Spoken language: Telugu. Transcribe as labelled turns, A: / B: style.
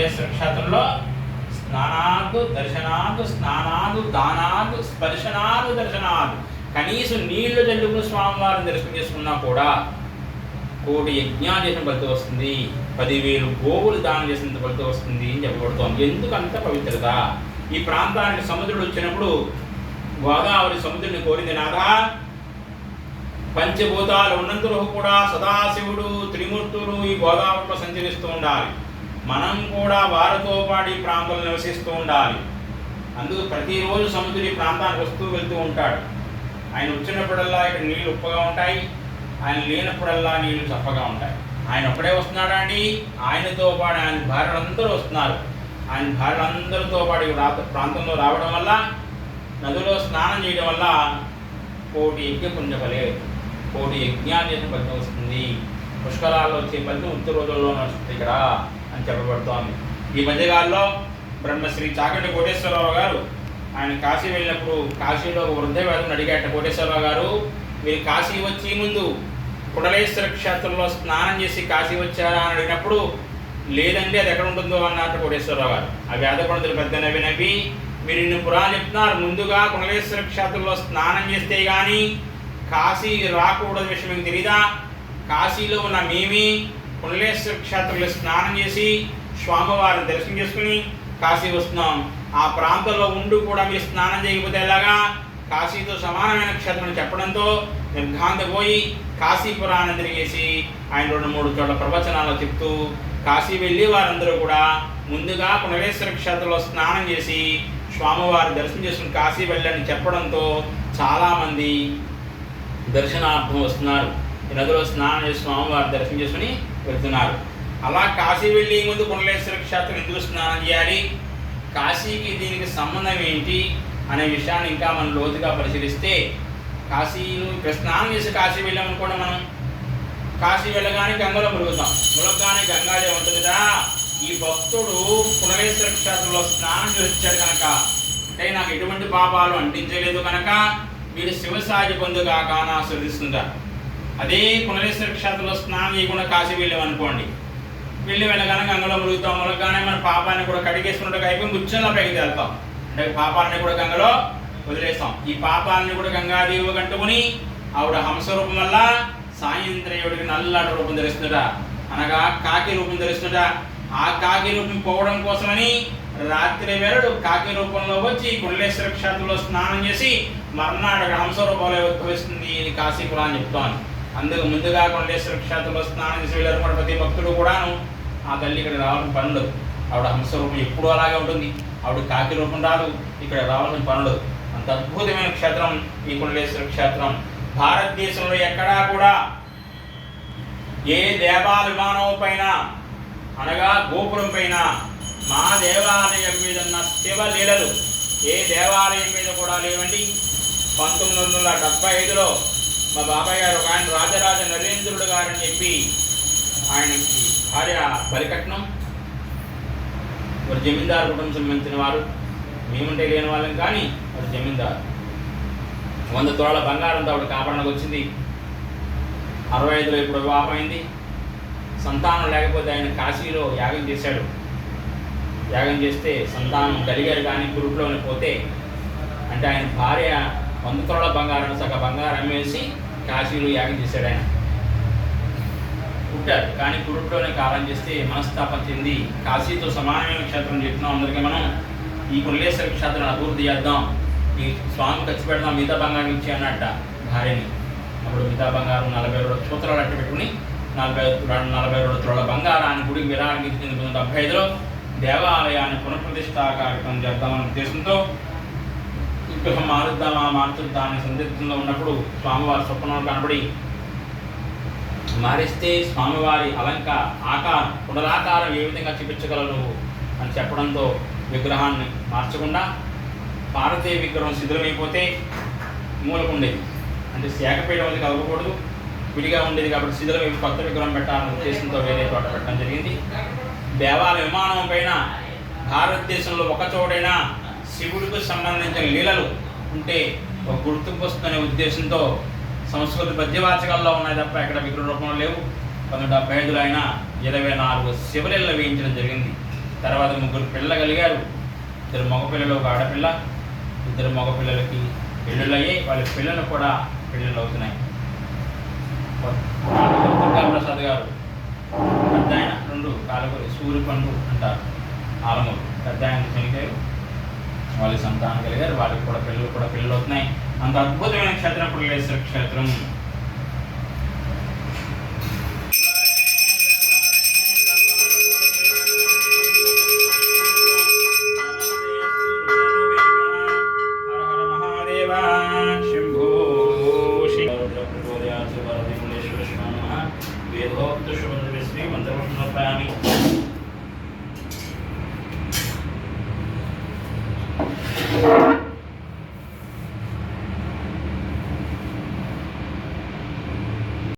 A: కుమలేశ్వర క్షేత్రంలో స్నానాదు దర్శనాదు స్నానాదు దానాదు స్పర్శనాదు దర్శనాదు కనీసం నీళ్లు చల్లుకుని స్వామివారిని దర్శనం చేసుకున్నా కూడా కోటి యజ్ఞాలు చేసిన ఫలితం వస్తుంది, 10,000 గోవులు దానం చేసినంత ఫలితం వస్తుంది అని చెప్పబడుతోంది. ఎందుకంత పవిత్రత? ఈ ప్రాంతానికి సముద్రుడు వచ్చినప్పుడు గోదావరి సముద్రుడిని కోరింది, నాథా పంచభూతాలు ఉన్నంతలో కూడా సదాశివుడు త్రిమూర్తులు ఈ గోదావరిలో సంచరిస్తూ ఉండాలి, మనం కూడా వారితో పాటు ఈ ప్రాంతంలో నివసిస్తూ ఉండాలి. అందుకు ప్రతిరోజు సముద్రుడు ఈ ప్రాంతానికి వస్తూ వెళ్తూ ఉంటాడు. ఆయన వచ్చినప్పుడల్లా ఇక్కడ నీళ్ళు ఉప్పగా ఉంటాయి, ఆయన లేనప్పుడల్లా నీళ్లు చప్పగా ఉంటాయి. ఆయన ఒక్కడే వస్తున్నాడా అండి? ఆయనతో పాటు ఆయన భార్యలందరూ వస్తున్నారు. ఆయన భార్యలందరితో పాటు ప్రాంతంలో రావడం వల్ల, నదిలో స్నానం చేయడం వల్ల కోటి యజ్ఞ పుణ్యఫలే, కోటి యజ్ఞాలు చేసిన ఫలితం వస్తుంది. పుష్కరాల్లో వచ్చే ఫలితం ఉత్తర రోజుల్లోనే వస్తుంది ఇక్కడ అని చెప్పబడుతోంది. ఈ మధ్యకాలంలో బ్రహ్మశ్రీ చాగంటి కోటేశ్వరరావు గారు ఆయన కాశీ వెళ్ళినప్పుడు కాశీలో వృద్ధ వేదం అడిగాట, కోటేశ్వరరావు గారు మీరు కాశీ వచ్చే ముందు కుడలేశ్వర క్షేత్రంలో స్నానం చేసి కాశీ వచ్చారా అని అడిగినప్పుడు లేదండి అది ఎక్కడ ఉంటుందో అన్నట్టు కోటేశ్వరరావు గారు. ఆ వేద పండితులు పెద్ద నవ్వి మీరు ఇన్ని పురాణాలు చెప్తున్నారు, ముందుగా కుడలేశ్వర క్షేత్రంలో స్నానం చేస్తే కానీ కాశీ రాకూడదు విషయం మీకు తెలీదా? కాశీలో ఉన్న మేమే కుడలేశ్వర క్షేత్రంలో స్నానం చేసి స్వామివారిని దర్శనం చేసుకుని కాశీ వస్తున్నాం. ఆ ప్రాంతంలో ఉండి కూడా మీరు స్నానం చేయకపోతే ఎలాగా? కాశీతో సమానమైన క్షేత్రం చెప్పడంతో నిర్ఘాంతపోయి కాశీ పురాణం తిరిగేసి ఆయన 2-3 చోట్ల ప్రవచనాలు చెప్తూ కాశీ వెళ్ళి వారందరూ కూడా ముందుగా కుడలేశ్వర క్షేత్రంలో స్నానం చేసి స్వామివారి దర్శనం చేసుకుని కాశీ వెళ్ళని చెప్పడంతో చాలామంది దర్శనార్థం వస్తున్నారు. ఈ నదిలో స్నానం చేసి స్వామివారి దర్శనం చేసుకుని వెళ్తున్నారు. అలా కాశీ వెళ్ళి ముందు కుడలేశ్వర క్షేత్రం ఎందుకు స్నానం చేయాలి, కాశీకి దీనికి సంబంధం ఏంటి అనే విషయాన్ని ఇంకా మనం లోతుగా పరిశీలిస్తే, కాశీలో ఇక్కడ స్నానం చేసి కాశీ వెళ్ళామనుకోండి, మనం కాశీ వెళ్ళగానే గంగలో మునగగానే గంగాదేవి ఉంటుందిగా. ఈ భక్తుడు కుడలేశ్వర క్షేత్రంలో స్నానం చేసి వచ్చాడు కనుక, అంటే నాకు ఎటువంటి పాపాలు అంటించలేదు కనుక వీడు శివసాయి పొందుగాక అని ఆశీర్దిస్తుందా. అదే కుడలేశ్వర క్షేత్రంలో స్నానం చేయకుండా కాశీ వెళ్ళామనుకోండి, వెళ్ళగానే గంగలో మునగగానే మన పాపాన్ని కూడా కడిగేసుకున్నట్టుగా అయిపోయి ముచ్చంలో పైకి తేలుతాం, అంటే పాపాలని కూడా గంగలో వదిలేస్తాం. ఈ పాపాలని కూడా గంగాదేవి కంటుకుని ఆవిడ హంసరూపం వల్ల సాయంత్రయుడికి నల్లటి రూపం ధరిస్తుందట, అనగా కాకి రూపం ధరిస్తుందట. ఆ కాకి రూపం పోవడం కోసమని రాత్రి వేళడు కాకి రూపంలో వచ్చి కుడలేశ్వర క్షేత్రంలో స్నానం చేసి మర్నాడు హంస రూపంలో ఉద్భవిస్తుంది ఇది కాశీపురం అని చెప్తాను. అందుకు ముందుగా కుడలేశ్వర క్షేత్రంలో స్నానం చేసి వెళ్ళారు ప్రతి భక్తుడు కూడాను ఆ తల్లి ఇక్కడ రావాల్సిన పనులు, ఆవిడ హంస రూపం ఎప్పుడూ అలాగే ఉంటుంది, ఆవిడ కాకి రూపం రాదు, ఇక్కడ రావాల్సిన పనులు. అంత అద్భుతమైన క్షేత్రం ఈ కుడలేశ్వర క్షేత్రం. భారతదేశంలో ఎక్కడా కూడా ఏ దేవాలయం పైన అనగా గోపురం పైన మా దేవాలయం మీద ఉన్న శివలీలలు ఏ దేవాలయం మీద కూడా లేవండి. 1975లో మా బాబాయ్ గారు ఒక ఆయన రాజరాజ నరేంద్రుడు గారని చెప్పి ఆయనకి భార్య బలికట్నం, వారు జమీందారు కుటుంబం సంబంధించిన వారు, మేముంటే లేని వాళ్ళం కానీ వారు జమీందారు. 100 తులాల బంగారంతో ఆవిడ కాపాడనకు వచ్చింది. 65లో ఇప్పుడు వివాహం అయింది. సంతానం లేకపోతే ఆయన కాశీలో యాగం చేశాడు. యాగం చేస్తే సంతానం కలిగారు కానీ కురుట్లోనే పోతే, అంటే ఆయన భార్య 100 తులాల బంగారం సగ బంగారం అమ్మేసి కాశీలో యాగం చేశాడు. ఆయన పుట్టారు కానీ కురుట్లోనే కాలం చేస్తే మనస్తాపం చెంది కాశీతో సమానమైన క్షేత్రం చెప్తున్నాం అందరికీ. మనం ఈ కుడలేశ్వర క్షేత్రాన్ని అభివృద్ధి చేద్దాం, ఈ స్వామి ఖర్చు పెడదాం, మిగతా బంగారం ఇచ్చి అన్నట్ట భార్యని. అప్పుడు మిగతా బంగారం 42 సూత్రాలు అట్టు పెట్టుకుని 42 తులాల బంగారాన్ని గుడికి విరాళం ఇచ్చి 1975లో దేవాలయాన్ని పునఃప్రతిష్ఠా కార్యక్రమం చేద్దామనే ఉద్దేశంతో విగ్రహం మార్చుద్దా అనే సందిగ్ధంలో ఉన్నప్పుడు స్వామివారి స్వప్నంలో కనబడి మారిస్తే స్వామివారి ఆకారం పునరాకారం ఏ విధంగా చూపించగలరు అని చెప్పడంతో విగ్రహాన్ని మార్చకుండా పార్వతీ విగ్రహం శిథిలమైపోతే మూలకు ఉండేది, అంటే శాఖపీఠం అది కలగకూడదు, విడిగా ఉండేది కాబట్టి శిథిలమైపు కొత్త విగ్రహం పెట్టాలనే ఉద్దేశంతో వేరే చోట పెట్టడం జరిగింది. దేవాలయ విమానం పైన భారతదేశంలో ఒక చోటైనా శివుడికి సంబంధించిన లీలలు ఉంటే ఒక గుర్తింపు వస్తుందనే ఉద్దేశంతో సంస్కృత పద్యవాచకాల్లో ఉన్నాయి తప్ప ఎక్కడ విగ్రహ రూపంలో లేవు. 1975లో అయినా 24 శివలీలలు వేయించడం జరిగింది. తర్వాత 3 పిల్లలు కలిగారు. 2 మగపిల్లలు, ఒక ఆడపిల్ల. 2 మగపిల్లలకి పెళ్ళిళ్ళు అయ్యాయి. వాళ్ళ పిల్లలు కూడా పెళ్ళిళ్ళు అవుతున్నాయి. దుర్గాప్రసాద్ గారు పెద్ద ఆయన, 2 కాలగూరి సూర్యపండు అంటారు, ఆలమూరు. పెద్ద ఆయన చనిపోయారు, వాళ్ళ సంతానం కలిగారు. వాళ్ళకి కూడా పిల్లలు అవుతున్నాయి. అంత అద్భుతమైన క్షేత్రం పుల్లలేశ్వర క్షేత్రం. వేదోక్త శుభ శ్రీ మంత్రపుష్పయామి.